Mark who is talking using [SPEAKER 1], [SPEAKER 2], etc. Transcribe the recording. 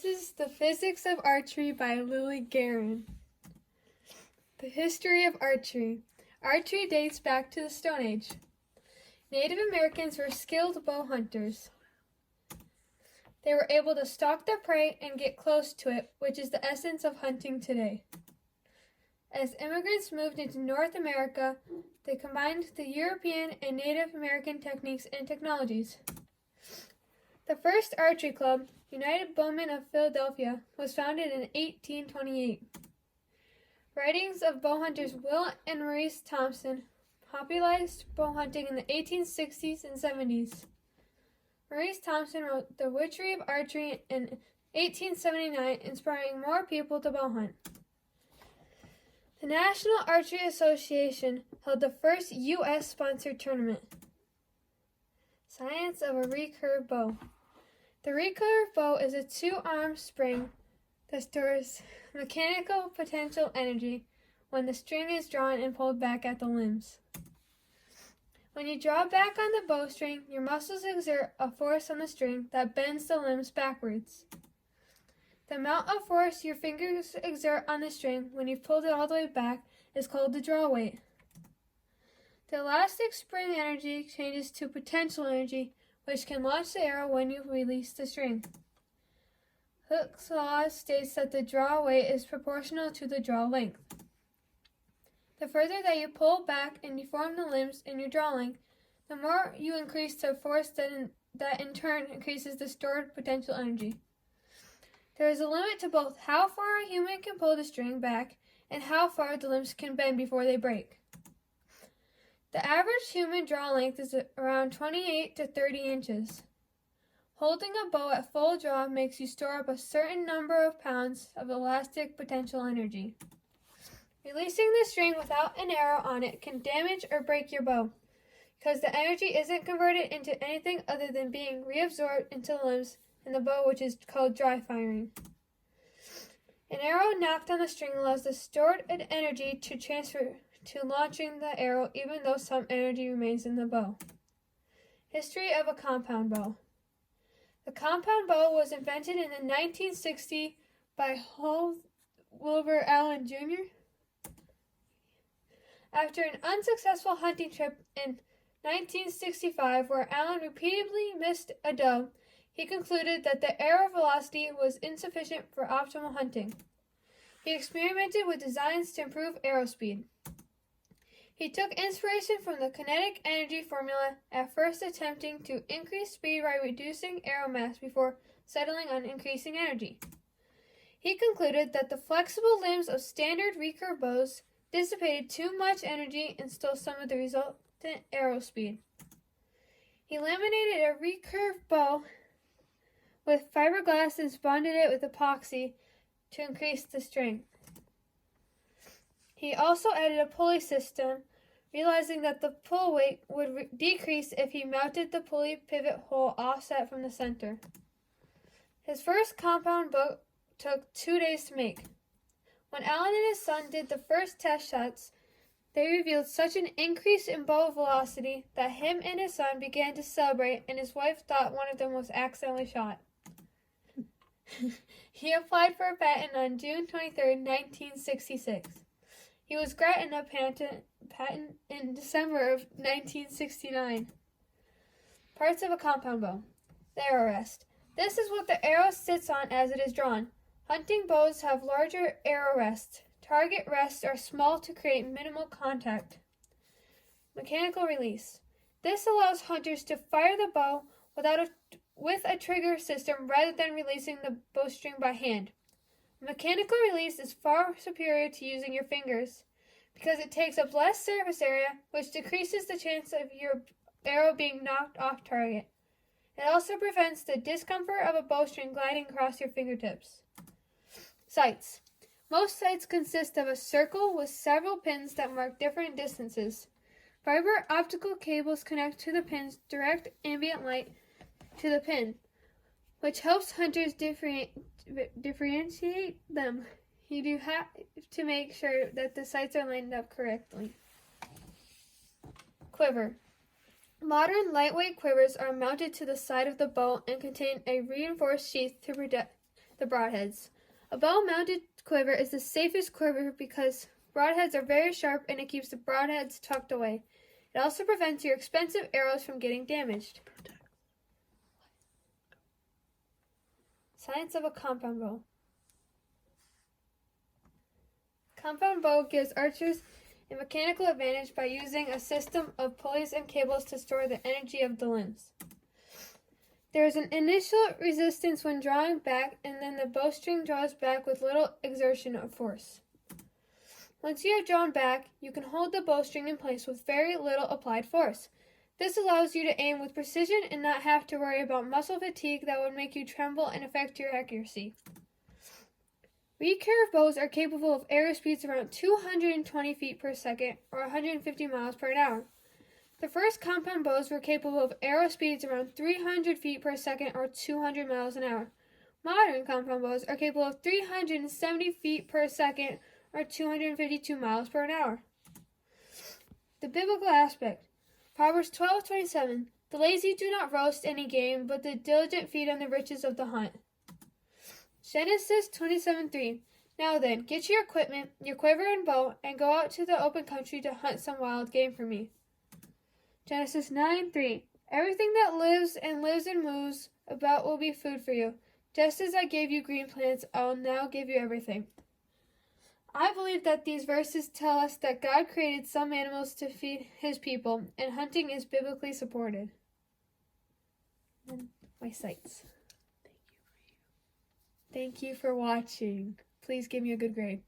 [SPEAKER 1] This is The Physics of Archery by Lily Guerin. The history of archery. Archery dates back to the Stone Age. Native Americans were skilled bow hunters. They were able to stalk their prey and get close to it, which is the essence of hunting today. As immigrants moved into North America, they combined the European and Native American techniques and technologies. The first archery club, United Bowmen of Philadelphia, was founded in 1828. Writings of bow hunters Will and Maurice Thompson popularized bow hunting in the 1860s and 70s. Maurice Thompson wrote The Witchery of Archery in 1879, inspiring more people to bow hunt. The National Archery Association held the first U.S.-sponsored tournament. Science of a recurve bow. The recurve bow is a two-arm spring that stores mechanical potential energy when the string is drawn and pulled back at the limbs. When you draw back on the bowstring, your muscles exert a force on the string that bends the limbs backwards. The amount of force your fingers exert on the string when you've pulled it all the way back is called the draw weight. The elastic spring energy changes to potential energy, which can launch the arrow when you release the string. Hooke's law states that the draw weight is proportional to the draw length. The further that you pull back and deform the limbs in your draw length, the more you increase the force that in turn increases the stored potential energy. There is a limit to both how far a human can pull the string back and how far the limbs can bend before they break. The average human draw length is around 28 to 30 inches. Holding a bow at full draw makes you store up a certain number of pounds of elastic potential energy. Releasing the string without an arrow on it can damage or break your bow, because the energy isn't converted into anything other than being reabsorbed into the limbs in the bow, which is called dry firing. An arrow knocked on the string allows the stored energy to transfer to launching the arrow, even though some energy remains in the bow. History of a compound bow. The compound bow was invented in 1960 by Hull Wilbur Allen Jr. After an unsuccessful hunting trip in 1965 where Allen repeatedly missed a doe, he concluded that the arrow velocity was insufficient for optimal hunting. He experimented with designs to improve arrow speed. He took inspiration from the kinetic energy formula, at first attempting to increase speed by reducing arrow mass before settling on increasing energy. He concluded that the flexible limbs of standard recurve bows dissipated too much energy and stole some of the resultant arrow speed. He laminated a recurve bow with fiberglass and bonded it with epoxy to increase the strength. He also added a pulley system, realizing that the pull weight would decrease if he mounted the pulley pivot hole offset from the center. His first compound bow took 2 days to make. When Allen and his son did the first test shots, they revealed such an increase in bow velocity that him and his son began to celebrate, and his wife thought one of them was accidentally shot. He applied for a patent on June 23, 1966. He was granted a patent in December of 1969. Parts of a compound bow. The arrow rest. This is what the arrow sits on as it is drawn. Hunting bows have larger arrow rests. Target rests are small to create minimal contact. Mechanical release. This allows hunters to fire the bow with a trigger system rather than releasing the bowstring by hand. Mechanical release is far superior to using your fingers because it takes up less surface area, which decreases the chance of your arrow being knocked off target. It also prevents the discomfort of a bowstring gliding across your fingertips. Sights. Most sights consist of a circle with several pins that mark different distances. Fiber optical cables connect to the pins direct ambient light to the pin, which helps hunters differentiate them. You do have to make sure that the sights are lined up correctly. Quiver. Modern lightweight quivers are mounted to the side of the bow and contain a reinforced sheath to the broadheads. A bow-mounted quiver is the safest quiver because broadheads are very sharp and it keeps the broadheads tucked away. It also prevents your expensive arrows from getting damaged. Science of a compound bow. Compound bow gives archers a mechanical advantage by using a system of pulleys and cables to store the energy of the limbs. There is an initial resistance when drawing back, and then the bowstring draws back with little exertion of force. Once you have drawn back, you can hold the bowstring in place with very little applied force. This allows you to aim with precision and not have to worry about muscle fatigue that would make you tremble and affect your accuracy. Recurve bows are capable of arrow speeds around 220 feet per second or 150 miles per hour. The first compound bows were capable of arrow speeds around 300 feet per second or 200 miles an hour. Modern compound bows are capable of 370 feet per second or 252 miles per hour. The biblical aspect. Proverbs 12:27. The lazy do not roast any game, but the diligent feed on the riches of the hunt. Genesis 27:3. Now then, get your equipment, your quiver and bow, and go out to the open country to hunt some wild game for me. Genesis 9:3. Everything that lives and moves about will be food for you. Just as I gave you green plants, I will now give you everything. I believe that these verses tell us that God created some animals to feed his people, and hunting is biblically supported. And my sights. Thank you for watching. Please give me a good grade.